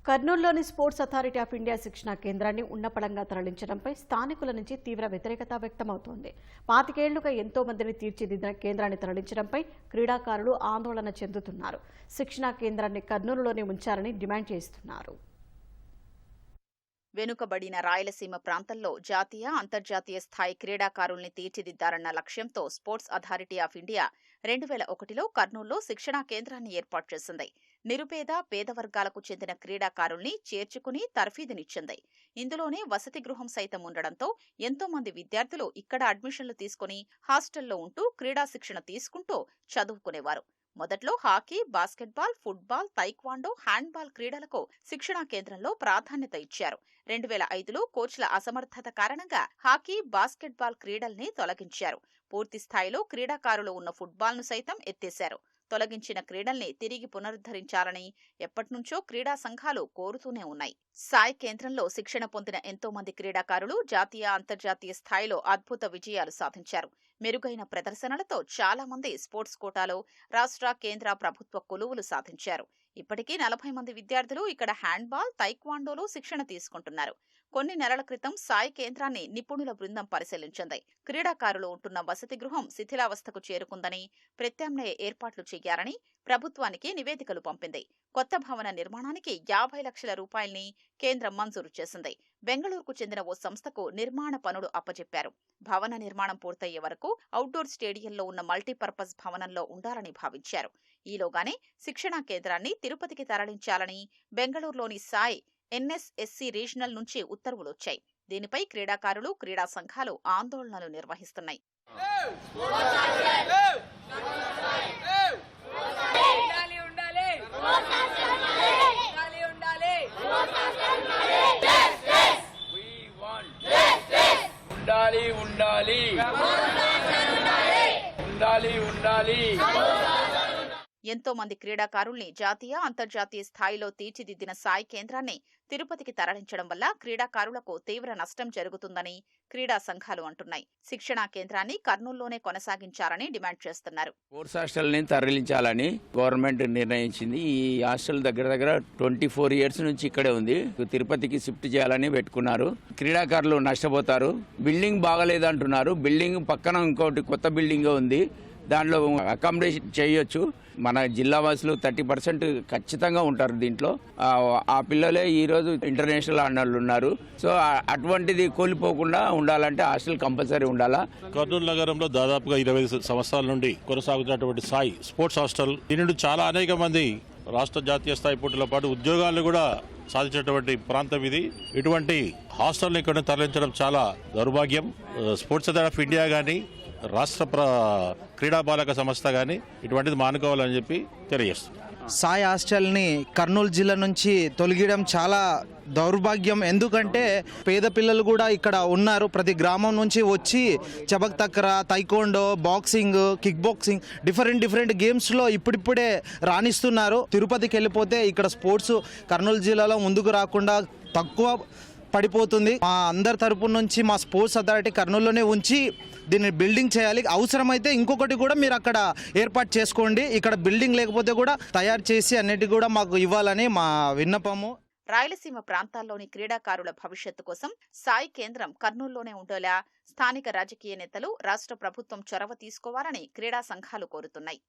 కర్నూలులోని sports authority of India శిక్షణా కేంద్రాన్ని ఉన్నపళంగా తరలించడంపై స్థానికుల నుంచి తీవ్ర వ్యతిరేకత వ్యక్తమవుతోంది. 25 ఏళ్లుగా ఎంతో మందిని తీర్చిదిద్దిన కేంద్రాన్ని తరలించడంపై క్రీడాకారులు ఆందోళన చెందుతున్నారు. శిక్షణా కేంద్రాన్ని కర్నూలులోనే ఉంచాలని డిమాండ్ చేస్తున్నారు. వెనుకబడిన రాయలసీమ ప్రాంతంలో జాతీయ, అంతర్జాతీయ స్థాయి క్రీడాకారుల్ని తీర్చిదిద్దారన్న లక్ష్యంతో స్పోర్ట్స్ అథారిటీ ఆఫ్ ఇండియా 2001లో కర్నూలులో శిక్షణా కేంద్రాన్ని ఏర్పాటు చేసింది. నిరుపేద, పేద వర్గాలకు చెందిన క్రీడాకారుల్ని చేర్చుకుని తర్ఫీదునిచ్చింది. ఇందులోనే వసతి గృహం సైతం ఉండడంతో ఎంతో మంది విద్యార్థులు ఇక్కడ అడ్మిషన్లు తీసుకుని హాస్టల్లో ఉంటూ క్రీడా శిక్షణ తీసుకుంటూ చదువుకునేవారు. మొదట్లో hockey, basketball, football, taekwondo, handball క్రీడలకు శిక్షణా కేంద్రంలో ప్రాధాన్యత ఇచ్చారు. 2005లో కోచ్ల అసమర్థత కారణంగా హాకీ, బాస్కెట్బాల్ క్రీడల్ని తొలగించారు. పూర్తి స్థాయిలో క్రీడాకారులు ఉన్న ఫుట్బాల్ను సైతం ఎత్తేశారు. తొలగించిన క్రీడల్ని తిరిగి పునరుద్ధరించాలని ఎప్పటినుంచో క్రీడా సంఘాలు కోరుతూనే ఉన్నాయి. సాయ్ కేంద్రంలో శిక్షణ పొందిన ఎంతో మంది క్రీడాకారులు జాతీయ, అంతర్జాతీయ స్థాయిలో అద్భుత విజయాలు సాధించారు. మెరుగైన ప్రదర్శనలతో చాలా మంది స్పోర్ట్స్ కోటాలో రాష్ట్ర, కేంద్ర ప్రభుత్వ కొలువులు సాధించారు. ఇప్పటికీ 40 మంది విద్యార్థులు ఇక్కడ హ్యాండ్బాల్, తైక్వాండోలో శిక్షణ తీసుకుంటున్నారు. కొన్ని నెలల క్రితం సాయి కేంద్రాన్ని నిపుణుల బృందం పరిశీలించింది. క్రీడాకారులు ఉంటున్న వసతి గృహం శిథిలావస్థకు చేరుకుందని, ప్రత్యామ్నాయ ఏర్పాట్లు చేయాలని ప్రభుత్వానికి నివేదికలు పంపింది. కొత్త భవన నిర్మాణానికి 50 లక్షల రూపాయల్ని కేంద్రం మంజూరు చేసింది. బెంగళూరుకు చెందిన ఓ సంస్థకు నిర్మాణ పనులు అప్పచెప్పారు. భవన నిర్మాణం పూర్తయ్యే వరకు అవుట్డోర్ స్టేడియంలో ఉన్న మల్టీపర్పస్ భవనంలో ఉండాలని భావించారు. ఈలోగానే శిక్షణా కేంద్రాన్ని తిరుపతికి తరలించాలని బెంగళూరులోని సాయి ఎన్ఎస్ఎస్సి రీజనల్ నుంచి ఉత్తర్వులొచ్చాయి. దీనిపై క్రీడాకారులు, క్రీడా సంఘాలు ఆందోళనలు నిర్వహిస్తున్నాయి. ఎంతో మంది క్రీడాకారుల్ని జాతీయ, అంతర్జాతీయ స్థాయిలో తీర్చిదిద్దిన సాయి కేంద్రాన్ని తిరుపతికి తరలించడం వల్ల క్రీడాకారులకు తీవ్ర నష్టం జరుగుతుందని క్రీడా సంఘాలు అంటున్నాయి. శిక్షణా కేంద్రాన్ని కర్నూలులోనే కొనసాగించాలని డిమాండ్ చేస్తున్నారు. స్పోర్ట్స్ హాస్టల్ని తరలించాలని గవర్నమెంట్ నిర్ణయించింది. ఈ హాస్టల్ దగ్గర 24 ఇయర్స్ నుంచి ఇక్కడే ఉంది. తిరుపతికి షిఫ్ట్ చేయాలని పెట్టుకున్నారు. క్రీడాకారులు నష్టపోతారు. బిల్డింగ్ బాగలేదంటున్నారు. బిల్డింగ్ పక్కన ఇంకోటి కొత్త బిల్డింగ్ ఉంది. దాంట్లో అకామిడేషన్ చేయొచ్చు. మన జిల్లా వాసులు 30% ఖచ్చితంగా ఉంటారు దీంట్లో. ఆ పిల్లలే ఈరోజు ఇంటర్నేషనల్ ఆడినోళ్ళు ఉన్నారు. సో అటువంటిది కోల్పోకుండా ఉండాలంటే హాస్టల్ కంపల్సరీ ఉండాలా. కర్నూలు నగరంలో దాదాపుగా 25 సంవత్సరాల నుండి కొనసాగుతున్నటువంటి సాయి స్పోర్ట్స్ హాస్టల్ దీని నుండి చాలా అనేక మంది రాష్ట్ర, జాతీయ స్థాయి పోటీలతో పాటు ఉద్యోగాలను కూడా సాధించినటువంటి ప్రాంతం ఇది. ఇటువంటి హాస్టల్ని ఇక్కడ తరలించడం చాలా దౌర్భాగ్యం. స్పోర్ట్స్ అథారిటీ ఆఫ్ ఇండియా కానీ, రాష్ట్ర క్రీడా బాలక సంస్థ కానీ ఇటువంటిది మానుకోవాలని చెప్పి తెలియజేస్తుంది. సాయి హాస్టల్ని కర్నూలు జిల్లా నుంచి తొలగియడం చాలా దౌర్భాగ్యం. ఎందుకంటే పేద పిల్లలు కూడా ఇక్కడ ఉన్నారు. ప్రతి గ్రామం నుంచి వచ్చి చబక్ తక్ర, taekwondo, boxing, kick boxing different గేమ్స్లో ఇప్పుడిప్పుడే రాణిస్తున్నారు. తిరుపతికి వెళ్ళిపోతే ఇక్కడ స్పోర్ట్స్ కర్నూలు జిల్లాలో ముందుకు రాకుండా తక్కువ పడిపోతుంది. మా అందరి తరపు నుంచి మా స్పోర్ట్స్ అథారిటీ కర్నూలులోనే ఉంచి దీన్ని బిల్డింగ్ చేయాలి. అవసరమైతే ఇంకొకటి కూడా మీరు అక్కడ ఏర్పాటు చేసుకోండి. ఇక్కడ బిల్డింగ్ లేకపోతే కూడా తయారు చేసి అన్నిటి కూడా మాకు ఇవ్వాలని మా విన్నపము. రాయలసీమ ప్రాంతాల్లోని క్రీడాకారుల భవిష్యత్తు కోసం సాయి కేంద్రం కర్నూలులోనే ఉండేలా స్థానిక రాజకీయ నేతలు, రాష్ట్ర ప్రభుత్వం చొరవ తీసుకోవాలని క్రీడా సంఘాలు కోరుతున్నాయి.